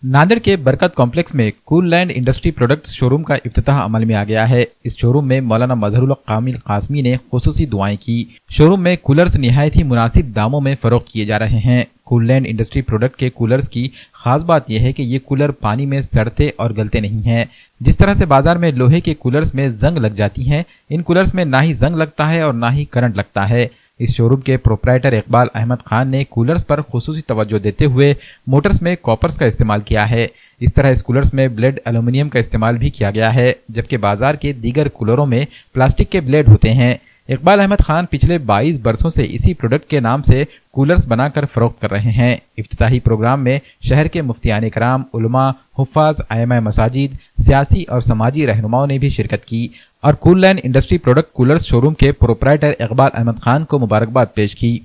नांदेड़ के बरकत कॉम्प्लेक्स में cool land industry products showroom का इफ्तिताह अमल में आ गया है। इस शोरूम में मौलाना मजहरुल कामिल कासमी ने खुसूसी दुआएं की। शोरूम में कूलर्स निहायत ही मुनासिब दामों में फरोख्त किए जा रहे हैं। कूल लैंड इंडस्ट्री प्रोडक्ट के कूलर्स की खास बात यह है कि ये कूलर पानी में सड़ते और गलते नहीं हैं। जिस तरह से बाजार में लोहे के कूलर्स में जंग लग जाती है, इन कूलर्स में ना ही जंग लगता है और ना ही करंट लगता है। इस शोरूम के प्रोप्राइटर इकबाल अहमद खान ने कूलर्स पर खुसूसी तवज्जो देते हुए मोटर्स में कॉपर्स का इस्तेमाल किया है। इस तरह इस कूलर्स में ब्लेड एल्यूमिनियम का इस्तेमाल भी किया गया है, जबकि बाजार के दीगर कूलरों में प्लास्टिक के ब्लेड होते हैं। इकबाल अहमद खान पिछले 22 बरसों से इसी प्रोडक्ट के नाम से कूलर्स बनाकर फरोख्त कर रहे हैं। इफ्तिताही प्रोग्राम में शहर के मुफ्तियान कराम, उलमा, हुफ्फाज, आइमा मसाजिद, सियासी और समाजी रहनुमाओं ने भी शिरकत की और cool land industry product coolers showroom के प्रोप्राइटर इकबाल अहमद खान को मुबारकबाद पेश की।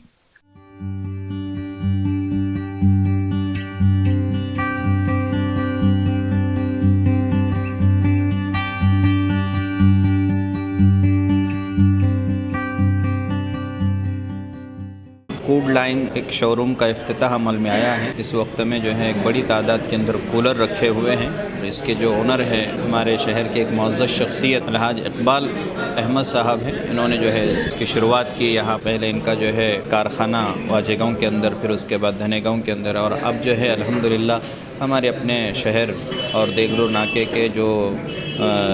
कूल लाइन एक शोरूम का इफ्तिताह अमल में आया है। इस वक्त में जो है एक बड़ी तादाद के अंदर कूलर रखे हुए हैं। इसके जो ओनर हैं हमारे शहर के एक मुअज़्ज़ज़ शख्सियत अलहाज इकबाल अहमद साहब हैं। इन्होंने जो है इसकी शुरुआत की। यहाँ पहले इनका जो है कारखाना वाजे गाँव के अंदर, फिर उसके बाद धने गाँव के अंदर, और अब जो है अल्हम्दुलिल्लाह हमारे अपने शहर और देगलूर नाके के जो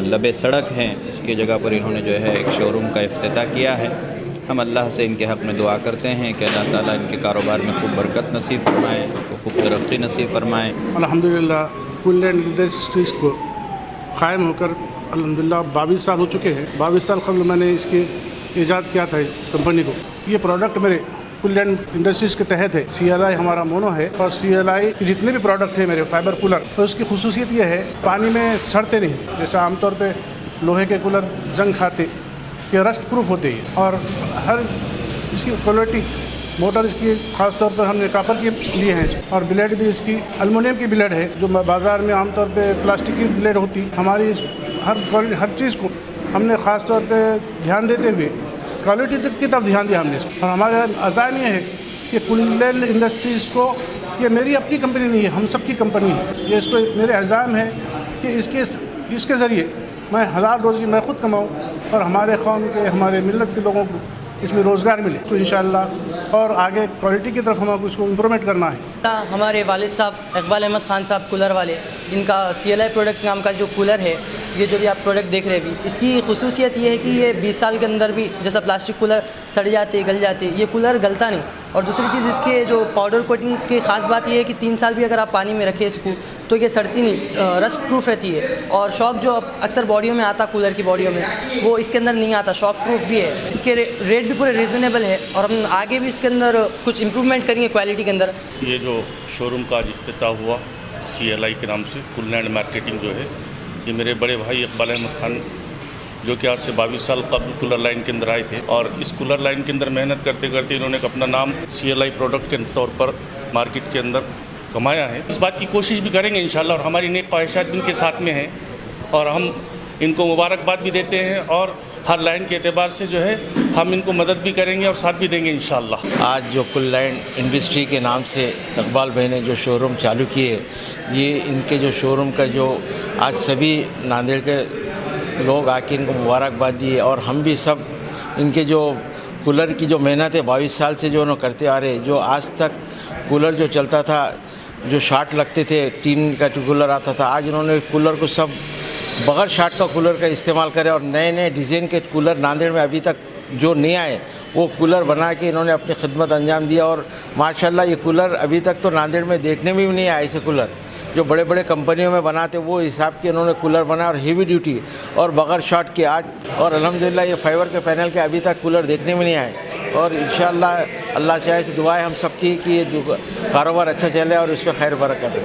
लबे सड़क हैं इसकी जगह पर इन्होंने जो है एक शोरूम का इफ्तिताह किया है। हम अल्लाह से इनके हक़ में दुआ करते हैं कि अल्लाह ताला इनके कारोबार में खूब बरकत नसीब फरमाए, खूब तरक्की नसीब फरमाए। अल्हम्दुलिल्लाह कूल लैंड इंडस्ट्रीज़ को क़ायम होकर अल्हम्दुलिल्लाह 22 साल हो चुके हैं। 22 साल कबल मैंने इसके ईजाद किया था कंपनी को। ये प्रोडक्ट मेरे कूल लैंड इंडस्ट्रीज़ के तहत है। CLI हमारा मोनो है और CLI के जितने भी प्रोडक्ट हैं मेरे फाइबर कूलर, तो उसकी खुसूसियत ये है पानी में सड़ते नहीं। जैसे आमतौर पर लोहे के कूलर जंग खाते, ये रस्ट प्रूफ होते हैं और हर इसकी क्वालिटी मोटर इसकी ख़ास तौर पर हमने कॉपर की लिए हैं और ब्लेड भी इसकी एल्युमिनियम की ब्लेड है। जो बाज़ार में आमतौर पे प्लास्टिक की ब्लेड होती, हमारी हर चीज़ को हमने ख़ास तौर पे ध्यान देते हुए क्वालिटी तक की तरफ ध्यान दिया हमने। और हमारा अज़ाम ये है कि कूल लैंड इंडस्ट्रीज़ को, ये मेरी अपनी कंपनी नहीं है, हम सब की कंपनी है। ये इसको मेरे अज़ाम है कि इसके ज़रिए मैं हलाल रोज़ी मैं ख़ुद कमाऊँ और हमारे कौम के, हमारे मिल्लत के लोगों को इसमें रोज़गार मिले। तो इंशाअल्लाह और आगे क्वालिटी की तरफ हमको इसको इम्प्रूवमेंट करना है। हमारे वालिद साहब इकबाल अहमद खान साहब कूलर वाले, इनका CLI प्रोडक्ट नाम का जो कूलर है, ये जो भी आप प्रोडक्ट देख रहे हैं अभी, इसकी खुसूसियत ये है कि ये 20 साल के अंदर भी जैसा प्लास्टिक कूलर सड़ जाते गल जाते, ये कूलर गलता नहीं। और दूसरी चीज़ इसके जो पाउडर कोटिंग की ख़ास बात ये है कि 3 साल भी अगर आप पानी में रखें इसको तो ये सड़ती नहीं, रस्ट प्रूफ रहती है। और शॉक जो अक्सर बॉडियों में आता कूलर की बॉडियों में, वो इसके अंदर नहीं आता, शॉक प्रूफ भी है। इसके रेट भी पूरे रीज़नेबल है और हम आगे भी इसके अंदर कुछ इम्प्रूवमेंट करेंगे क्वालिटी के अंदर। ये जो शोरूम का आज इफ्तिताह हुआ CLI के नाम से, कूल लैंड मार्केटिंग जो है, ये मेरे बड़े भाई इकबाल अहमद खान जो कि आज से 22 साल कबल कूलर लाइन के अंदर आए थे और इस कूलर लाइन के अंदर मेहनत करते करते इन्होंने अपना नाम CLI प्रोडक्ट के तौर पर मार्केट के अंदर कमाया है। इस बात की कोशिश भी करेंगे इंशाल्लाह और हमारी नेक ख्वाहिशात भी इनके साथ में हैं और हम इनको मुबारकबाद भी देते हैं और हर लाइन के एतबार से जो है हम इनको मदद भी करेंगे और साथ भी देंगे इंशाल्लाह। आज जो कूल लैंड इंडस्ट्री के नाम से इकबाल भाई ने जो शोरूम चालू किए, ये इनके जो शोरूम का जो आज सभी नांदेड़ के लोग आके इनको मुबारकबाद दिए और हम भी सब इनके जो कूलर की जो मेहनत है 22 साल से जो उन्होंने करते आ रहे, जो आज तक कूलर जो चलता था, जो शार्ट लगते थे, टीन का कूलर आता था, आज उन्होंने कूलर को सब बगैर शार्ट का कूलर का इस्तेमाल करे और नए नए डिज़ाइन के कूलर नांदेड़ में अभी तक जो नहीं आए वो कूलर बना के इन्होंने अपनी खिदमत अंजाम दिया। और माशाल्लाह ये कूलर अभी तक तो नांदेड़ में देखने में भी नहीं आए ऐसे कूलर जो बड़े बड़े कंपनियों में बनाते, वो हिसाब के इन्होंने कूलर बनाया और हेवी ड्यूटी और बगैर शॉर्ट के आज। और अल्हम्दुलिल्लाह ये फाइबर के पैनल के अभी तक कूलर देखने में नहीं आए और इंशाअल्लाह अल्लाह चाहे से दुआ है हम सबकी कि ये कारोबार अच्छा चले और उस पर खैर बरकत रहे।